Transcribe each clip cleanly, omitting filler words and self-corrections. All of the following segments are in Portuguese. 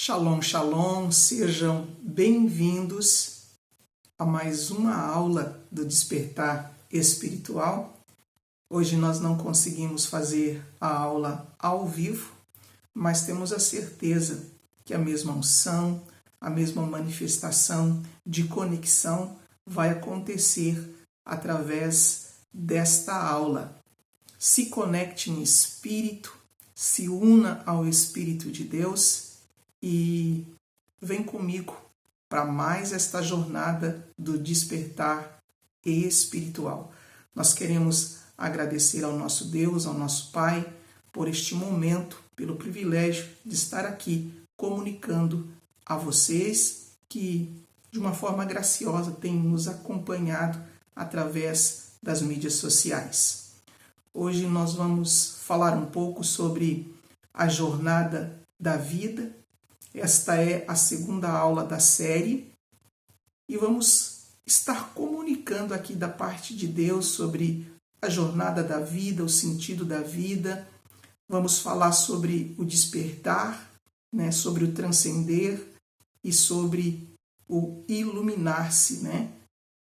Shalom, shalom, sejam bem-vindos a mais uma aula do Despertar Espiritual. Hoje nós não conseguimos fazer a aula ao vivo, mas temos a certeza que a mesma unção, a mesma manifestação de conexão vai acontecer através desta aula. Se conecte no Espírito, se una ao Espírito de Deus e vem comigo para mais esta jornada do despertar espiritual. Nós queremos agradecer ao nosso Deus, ao nosso Pai, por este momento, pelo privilégio de estar aqui comunicando a vocês que, de uma forma graciosa, têm nos acompanhado através das mídias sociais. Hoje nós vamos falar um pouco sobre a jornada da vida. Esta é a segunda aula da série e vamos estar comunicando aqui da parte de Deus sobre a jornada da vida, o sentido da vida. Vamos falar sobre o despertar, sobre o transcender e sobre o iluminar-se,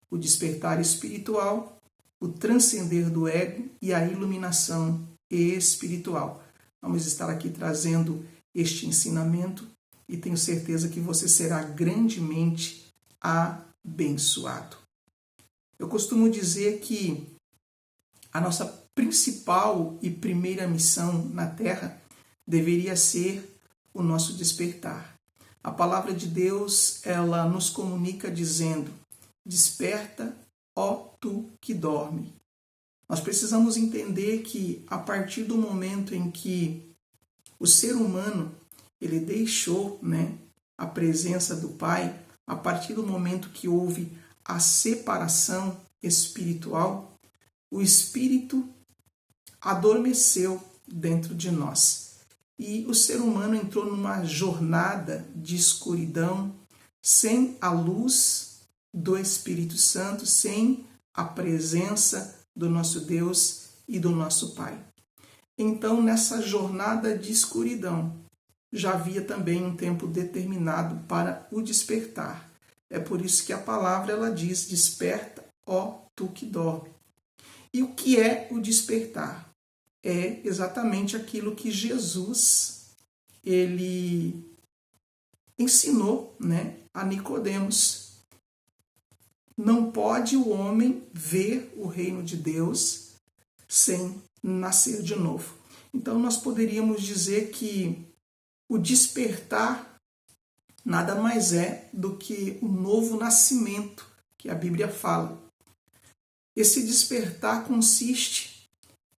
o despertar espiritual, o transcender do ego e a iluminação espiritual. Vamos estar aqui trazendo este ensinamento e tenho certeza que você será grandemente abençoado. Eu costumo dizer que a nossa principal e primeira missão na Terra deveria ser o nosso despertar. A palavra de Deus, ela nos comunica dizendo: desperta, ó tu que dorme. Nós precisamos entender que a partir do momento em que o ser humano ele deixou a presença do Pai, a partir do momento que houve a separação espiritual, o Espírito adormeceu dentro de nós. E o ser humano entrou numa jornada de escuridão, sem a luz do Espírito Santo, sem a presença do nosso Deus e do nosso Pai. Então, nessa jornada de escuridão, já havia também um tempo determinado para o despertar. É por isso que a palavra ela diz: desperta, ó tu que dorme. E o que é o despertar? É exatamente aquilo que Jesus ele ensinou, a Nicodemos. Não pode o homem ver o reino de Deus sem nascer de novo. Então nós poderíamos dizer que o despertar nada mais é do que o novo nascimento que a Bíblia fala. Esse despertar consiste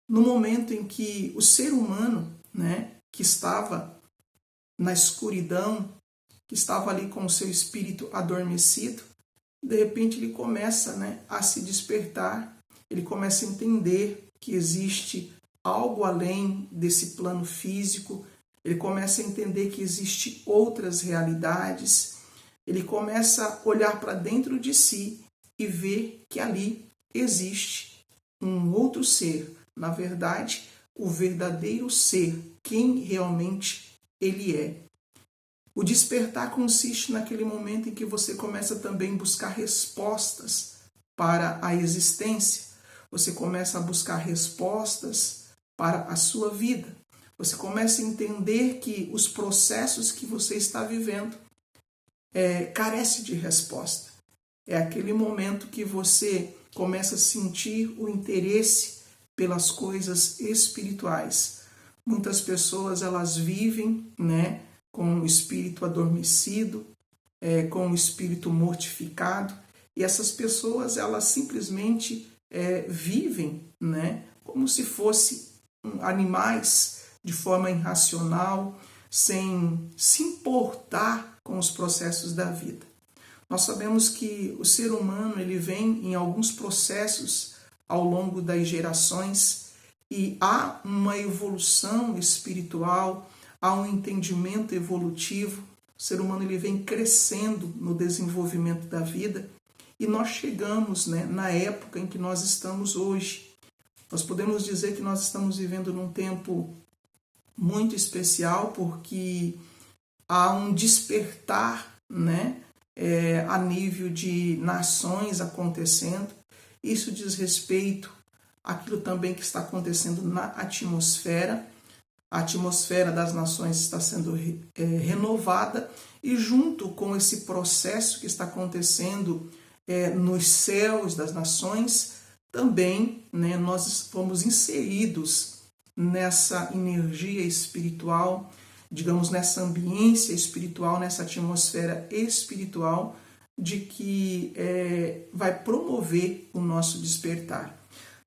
no momento em que o ser humano, que estava na escuridão, que estava ali com o seu espírito adormecido, de repente ele começa a se despertar, ele começa a entender que existe algo além desse plano físico, ele começa a entender que existem outras realidades, ele começa a olhar para dentro de si e ver que ali existe um outro ser, na verdade, o verdadeiro ser, quem realmente ele é. O despertar consiste naquele momento em que você começa também a buscar respostas para a existência, você começa a buscar respostas para a sua vida. Você começa a entender que os processos que você está vivendo carecem de resposta. É aquele momento que você começa a sentir o interesse pelas coisas espirituais. Muitas pessoas elas vivem com o espírito adormecido, com o espírito mortificado, e essas pessoas elas simplesmente vivem como se fossem animais, de forma irracional, sem se importar com os processos da vida. Nós sabemos que o ser humano ele vem em alguns processos ao longo das gerações e há uma evolução espiritual, há um entendimento evolutivo. O ser humano ele vem crescendo no desenvolvimento da vida e nós chegamos na época em que nós estamos hoje. Nós podemos dizer que nós estamos vivendo num tempo muito especial porque há um despertar, né, a nível de nações acontecendo. Isso diz respeito àquilo também que está acontecendo na atmosfera. A atmosfera das nações está sendo renovada, e junto com esse processo que está acontecendo nos céus das nações, também, né, nós fomos inseridos nessa energia espiritual, digamos, nessa ambiência espiritual, nessa atmosfera espiritual, de que vai promover o nosso despertar.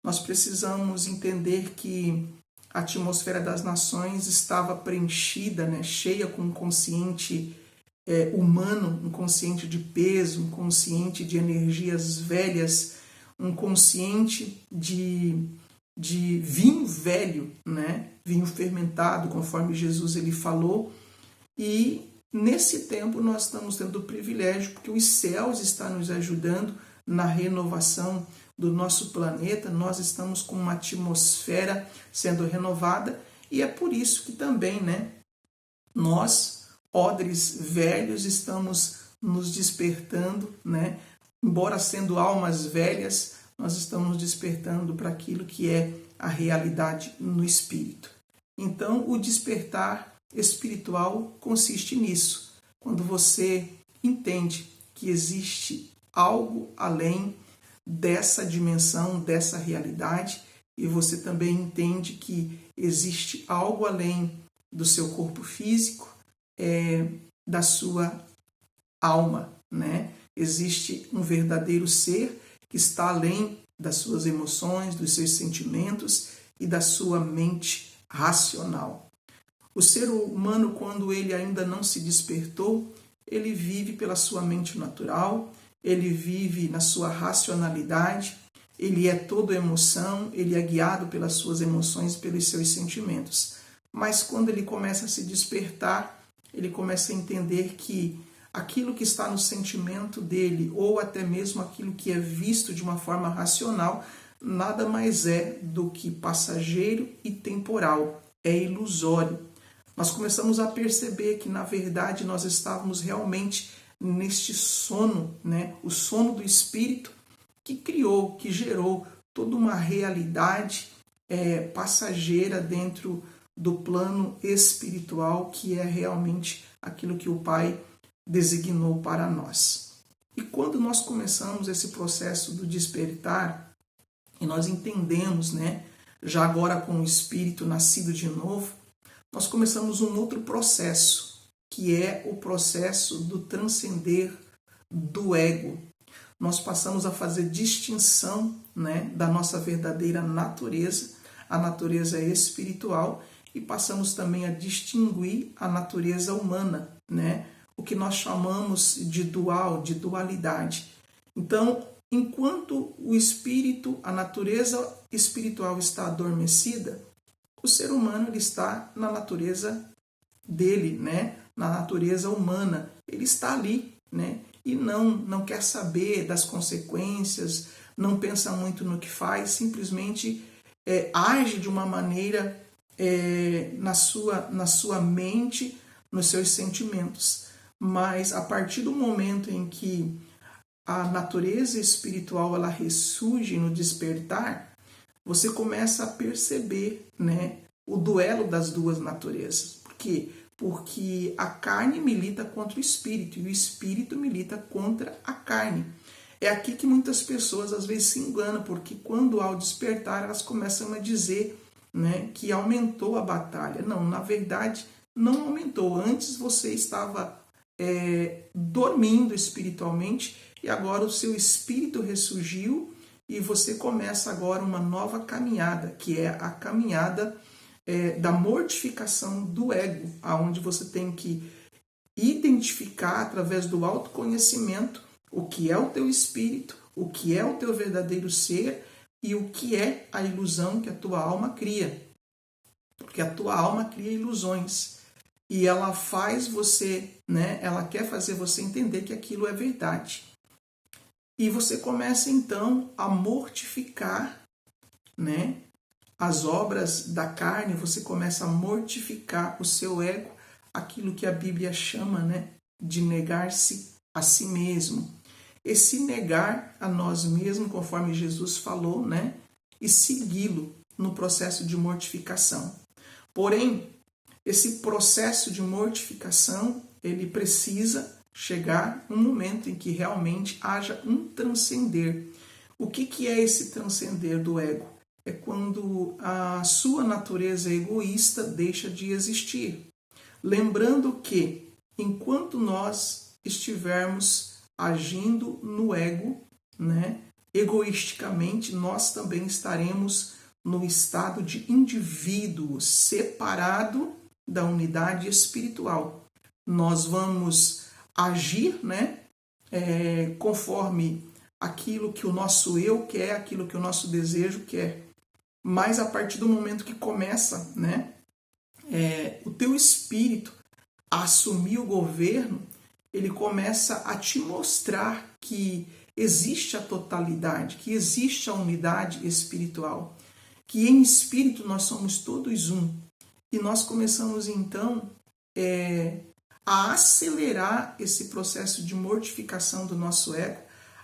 Nós precisamos entender que a atmosfera das nações estava preenchida, né, cheia com um consciente humano, um consciente de peso, um consciente de energias velhas, um consciente de vinho velho, né? Vinho fermentado, conforme Jesus ele falou. E nesse tempo nós estamos tendo o privilégio, porque os céus estão nos ajudando na renovação do nosso planeta. Nós estamos com uma atmosfera sendo renovada, e é por isso que também, né, nós, odres velhos, estamos nos despertando, né? Embora sendo almas velhas, nós estamos despertando para aquilo que é a realidade no espírito. Então, o despertar espiritual consiste nisso. Quando você entende que existe algo além dessa dimensão, dessa realidade, e você também entende que existe algo além do seu corpo físico, da sua alma, né? Existe um verdadeiro ser que está além das suas emoções, dos seus sentimentos e da sua mente racional. O ser humano, quando ele ainda não se despertou, ele vive pela sua mente natural, ele vive na sua racionalidade, ele é todo emoção, ele é guiado pelas suas emoções e pelos seus sentimentos. Mas quando ele começa a se despertar, ele começa a entender que aquilo que está no sentimento dele, ou até mesmo aquilo que é visto de uma forma racional, nada mais é do que passageiro e temporal, é ilusório. Nós começamos a perceber que, na verdade, nós estávamos realmente neste sono, né? O sono do espírito que criou, que gerou toda uma realidade passageira dentro do plano espiritual, que é realmente aquilo que o Pai designou para nós. E quando nós começamos esse processo do despertar, e nós entendemos, né, já agora com o espírito nascido de novo, nós começamos um outro processo, que é o processo do transcender do ego. Nós passamos a fazer distinção, né, da nossa verdadeira natureza, a natureza espiritual, e passamos também a distinguir a natureza humana, né, o que nós chamamos de dual, de dualidade. Então, enquanto o espírito, a natureza espiritual está adormecida, o ser humano ele está na natureza dele, né? Na natureza humana. Ele está ali, né? E não quer saber das consequências, não pensa muito no que faz, simplesmente age de uma maneira na sua mente, nos seus sentimentos. Mas a partir do momento em que a natureza espiritual ela ressurge no despertar, você começa a perceber, né, o duelo das duas naturezas. Por quê? Porque a carne milita contra o espírito e o espírito milita contra a carne. É aqui que muitas pessoas às vezes se enganam, porque quando ao despertar elas começam a dizer, né, que aumentou a batalha. Não, na verdade não aumentou. Antes você estava dormindo espiritualmente e agora o seu espírito ressurgiu e você começa agora uma nova caminhada, que é a caminhada da mortificação do ego, aonde você tem que identificar através do autoconhecimento o que é o teu espírito, o que é o teu verdadeiro ser e o que é a ilusão que a tua alma cria. Porque a tua alma cria ilusões e ela faz você, né, ela quer fazer você entender que aquilo é verdade. E você começa então a mortificar, né, as obras da carne, você começa a mortificar o seu ego aquilo que a Bíblia chama, né, de negar-se a si mesmo. Esse negar a nós mesmos, conforme Jesus falou, né, e segui-lo no processo de mortificação. Porém, esse processo de mortificação, ele precisa chegar um momento em que realmente haja um transcender. O que é esse transcender do ego? É quando a sua natureza egoísta deixa de existir. Lembrando que, enquanto nós estivermos agindo no ego, né, egoisticamente, nós também estaremos no estado de indivíduo separado da unidade espiritual. Nós vamos agir, né, conforme aquilo que o nosso eu quer, aquilo que o nosso desejo quer. Mas a partir do momento que começa, né, o teu espírito a assumir o governo, ele começa a te mostrar que existe a totalidade, que existe a unidade espiritual, que em espírito nós somos todos um. E nós começamos então a acelerar esse processo de mortificação do nosso ego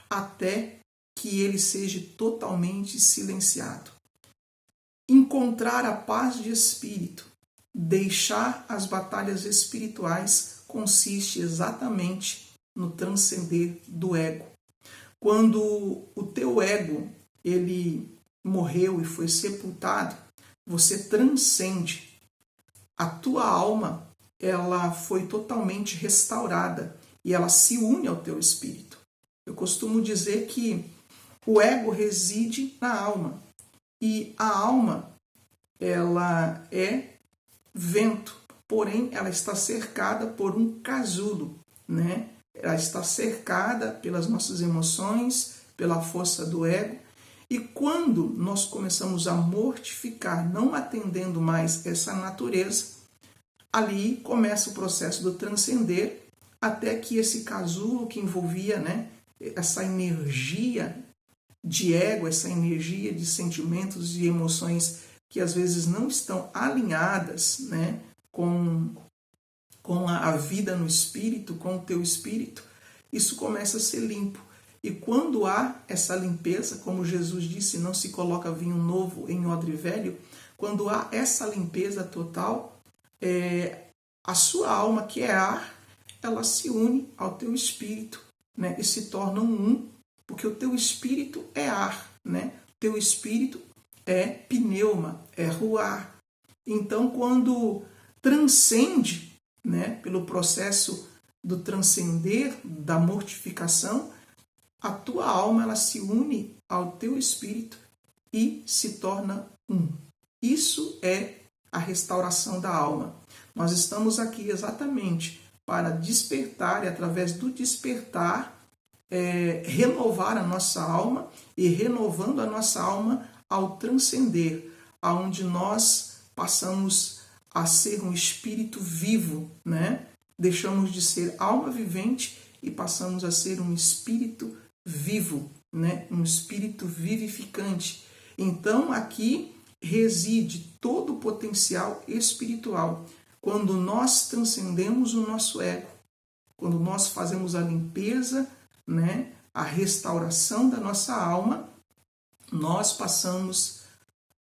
até que ele seja totalmente silenciado. Encontrar a paz de espírito, deixar as batalhas espirituais, consiste exatamente no transcender do ego. Quando o teu ego ele morreu e foi sepultado, você transcende. A tua alma ela foi totalmente restaurada e ela se une ao teu espírito. Eu costumo dizer que o ego reside na alma e a alma ela é vento, porém ela está cercada por um casulo, né? Ela está cercada pelas nossas emoções, pela força do ego. E quando nós começamos a mortificar, não atendendo mais essa natureza, ali começa o processo do transcender, até que esse casulo que envolvia, né, essa energia de ego, essa energia de sentimentos e emoções que às vezes não estão alinhadas, né, com a vida no espírito, com o teu espírito, isso começa a ser limpo. E quando há essa limpeza, como Jesus disse, não se coloca vinho novo em odre velho, quando há essa limpeza total, a sua alma, que é ar, ela se une ao teu espírito, né, e se tornam um, porque o teu espírito é ar, né? O teu espírito é pneuma, é ruar. Então, quando transcende, né, pelo processo do transcender, da mortificação, a tua alma ela se une ao teu espírito e se torna um. Isso é a restauração da alma. Nós estamos aqui exatamente para despertar e através do despertar renovar a nossa alma e renovando a nossa alma ao transcender, aonde nós passamos a ser um espírito vivo, né? Deixamos de ser alma vivente e passamos a ser um espírito vivo, né? Um espírito vivificante. Então aqui reside todo o potencial espiritual. Quando nós transcendemos o nosso ego, quando nós fazemos a limpeza, né, a restauração da nossa alma, nós passamos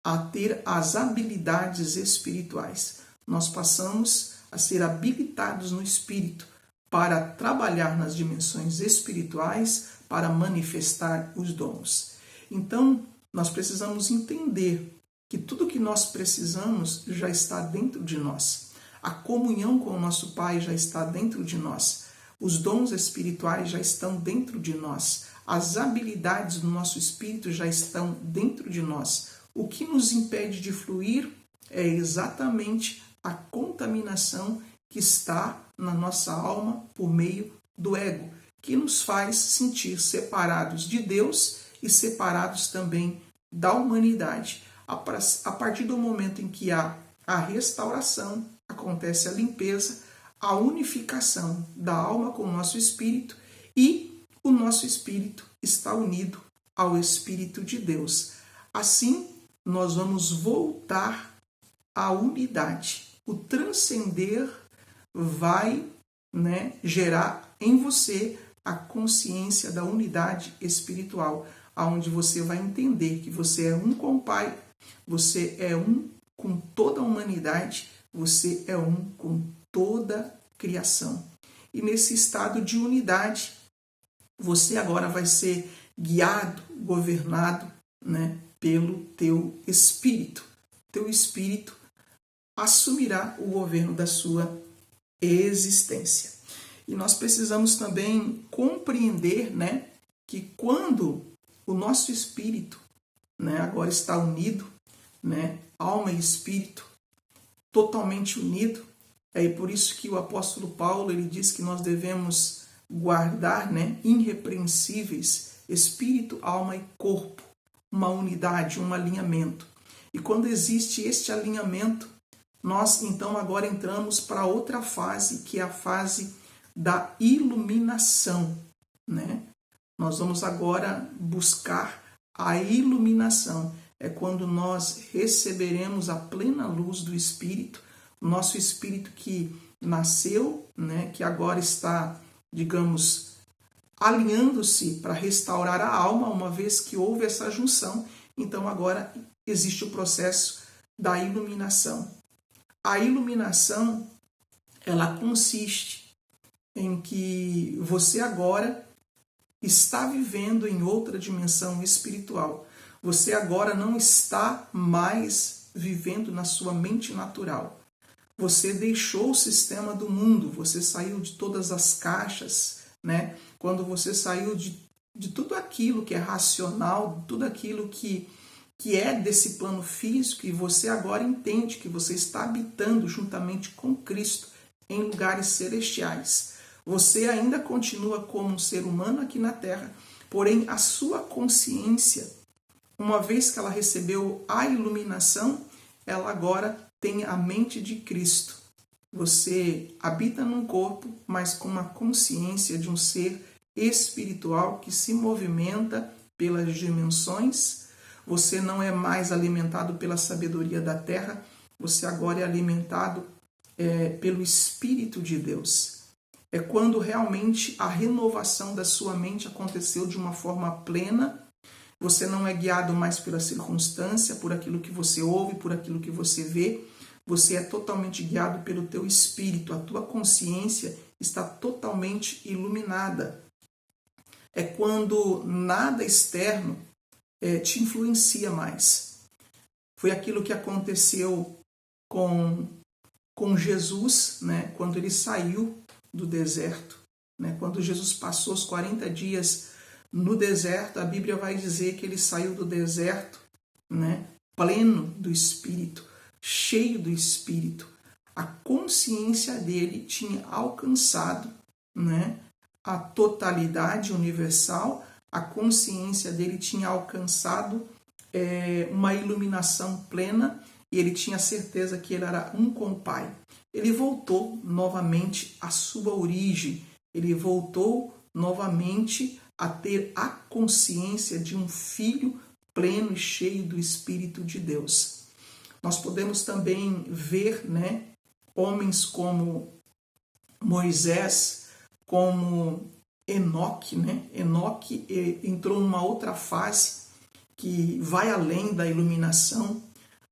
a ter as habilidades espirituais. Nós passamos a ser habilitados no espírito para trabalhar nas dimensões espirituais, para manifestar os dons. Então, nós precisamos entender que tudo que nós precisamos já está dentro de nós. A comunhão com o nosso Pai já está dentro de nós. Os dons espirituais já estão dentro de nós. As habilidades do nosso espírito já estão dentro de nós. O que nos impede de fluir é exatamente a contaminação que está na nossa alma por meio do ego, que nos faz sentir separados de Deus e separados também da humanidade. A partir do momento em que há a restauração, acontece a limpeza, a unificação da alma com o nosso espírito e o nosso espírito está unido ao Espírito de Deus. Assim, nós vamos voltar à unidade. O transcender vai, gerar em você a consciência da unidade espiritual, aonde você vai entender que você é um com o Pai, você é um com toda a humanidade, você é um com toda a criação. E nesse estado de unidade, você agora vai ser guiado, governado, pelo teu espírito. Teu espírito assumirá o governo da sua existência. E nós precisamos também compreender, que quando o nosso espírito, agora está unido, alma e espírito, totalmente unido, é por isso que o apóstolo Paulo ele diz que nós devemos guardar, irrepreensíveis espírito, alma e corpo, uma unidade, um alinhamento. E quando existe este alinhamento, nós então agora entramos para outra fase, que é a fase da iluminação, Nós vamos agora buscar a iluminação. É quando nós receberemos a plena luz do Espírito, o nosso Espírito que nasceu, que agora está, digamos, alinhando-se para restaurar a alma, uma vez que houve essa junção. Então agora existe o processo da iluminação. A iluminação, ela consiste em que você agora está vivendo em outra dimensão espiritual. Você agora não está mais vivendo na sua mente natural. Você deixou o sistema do mundo, você saiu de todas as caixas, Quando você saiu de tudo aquilo que é racional, tudo aquilo que é desse plano físico, e você agora entende que você está habitando juntamente com Cristo em lugares celestiais. Você ainda continua como um ser humano aqui na Terra, porém a sua consciência, uma vez que ela recebeu a iluminação, ela agora tem a mente de Cristo. Você habita num corpo, mas com uma consciência de um ser espiritual que se movimenta pelas dimensões. Você não é mais alimentado pela sabedoria da terra, você agora é alimentado pelo Espírito de Deus. É quando realmente a renovação da sua mente aconteceu de uma forma plena. Você não é guiado mais pela circunstância, por aquilo que você ouve, por aquilo que você vê. Você é totalmente guiado pelo teu espírito. A tua consciência está totalmente iluminada. É quando nada externo te influencia mais. Foi aquilo que aconteceu com Jesus, quando ele saiu do deserto. Quando Jesus passou os 40 dias no deserto, a Bíblia vai dizer que ele saiu do deserto pleno do Espírito, cheio do Espírito. A consciência dele tinha alcançado a totalidade universal, a consciência dele tinha alcançado uma iluminação plena, e ele tinha certeza que ele era um com o Pai. Ele voltou novamente à sua origem, ele voltou novamente a ter a consciência de um filho pleno e cheio do Espírito de Deus. Nós podemos também ver homens como Moisés, como Enoque. Enoque entrou numa outra fase que vai além da iluminação,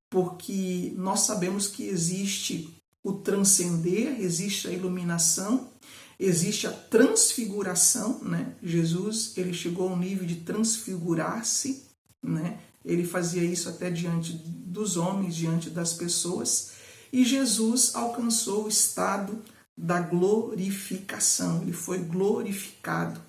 porque nós sabemos que existe o transcender, existe a iluminação, existe a transfiguração. Jesus ele chegou ao nível de transfigurar-se, ele fazia isso até diante dos homens, diante das pessoas, e Jesus alcançou o estado da glorificação, ele foi glorificado.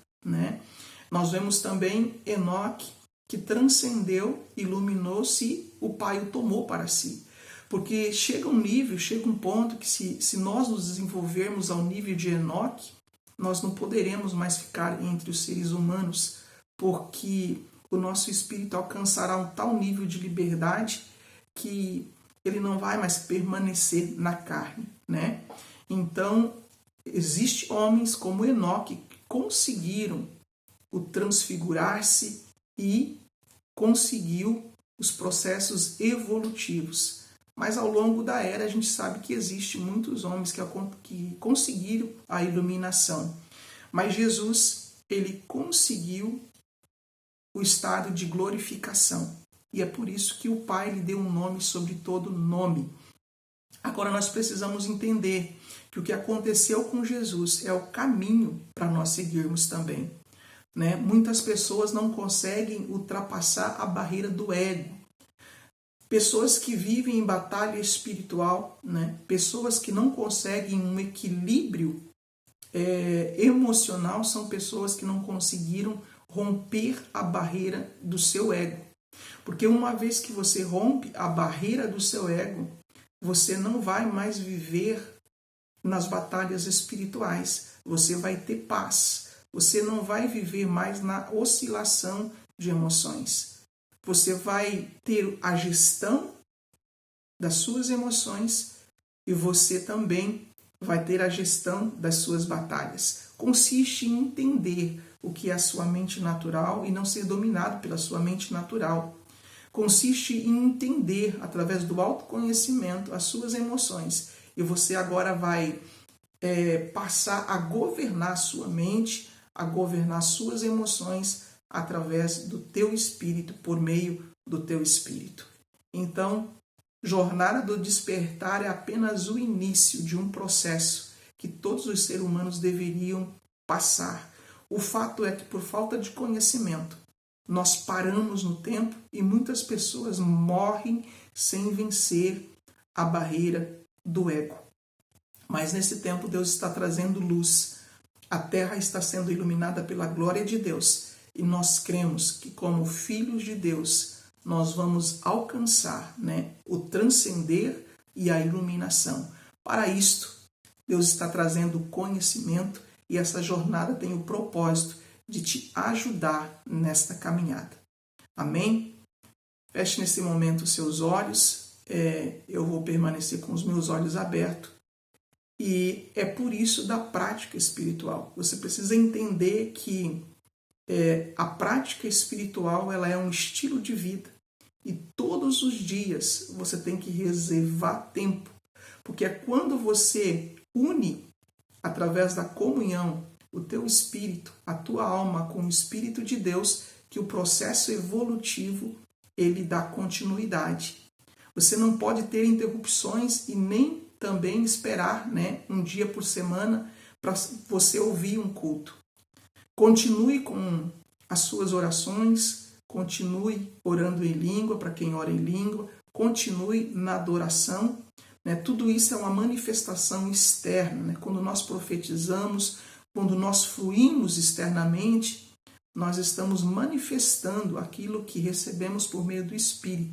Nós vemos também Enoque, que transcendeu, iluminou-se e o Pai o tomou para si. Porque chega um ponto que se nós nos desenvolvermos ao nível de Enoque, nós não poderemos mais ficar entre os seres humanos, porque o nosso espírito alcançará um tal nível de liberdade que ele não vai mais permanecer na carne. Então, existem homens como Enoque que conseguiram o transfigurar-se e conseguiu os processos evolutivos. Mas ao longo da era a gente sabe que existe muitos homens que conseguiram a iluminação. Mas Jesus, ele conseguiu o estado de glorificação. E é por isso que o Pai lhe deu um nome sobre todo nome. Agora nós precisamos entender que o que aconteceu com Jesus é o caminho para nós seguirmos também. Né? Muitas pessoas não conseguem ultrapassar a barreira do ego. Pessoas que vivem em batalha espiritual, né? Pessoas que não conseguem um equilíbrio emocional, são pessoas que não conseguiram romper a barreira do seu ego. Porque uma vez que você rompe a barreira do seu ego, você não vai mais viver nas batalhas espirituais. Você vai ter paz. Você não vai viver mais na oscilação de emoções. Você vai ter a gestão das suas emoções e você também vai ter a gestão das suas batalhas. Consiste em entender o que é a sua mente natural e não ser dominado pela sua mente natural. Consiste em entender, através do autoconhecimento, as suas emoções. E você agora vai passar a governar a sua mente, a governar suas emoções através do teu espírito, por meio do teu espírito. Então, jornada do despertar é apenas o início de um processo que todos os seres humanos deveriam passar. O fato é que, por falta de conhecimento, nós paramos no tempo e muitas pessoas morrem sem vencer a barreira do ego. Mas nesse tempo Deus está trazendo luz. A terra está sendo iluminada pela glória de Deus. E nós cremos que, como filhos de Deus, nós vamos alcançar, o transcender e a iluminação. Para isto, Deus está trazendo conhecimento e essa jornada tem o propósito de te ajudar nesta caminhada. Amém? Feche nesse momento os seus olhos. Eu vou permanecer com os meus olhos abertos. E é por isso da prática espiritual. Você precisa entender que a prática espiritual ela é um estilo de vida. E todos os dias você tem que reservar tempo. Porque é quando você une, através da comunhão, o teu espírito, a tua alma com o Espírito de Deus, que o processo evolutivo ele dá continuidade. Você não pode ter interrupções e nem também esperar um dia por semana para você ouvir um culto. Continue com as suas orações, continue orando em língua, para quem ora em língua, continue na adoração. Tudo isso é uma manifestação externa. Quando nós profetizamos, quando nós fluímos externamente, nós estamos manifestando aquilo que recebemos por meio do Espírito.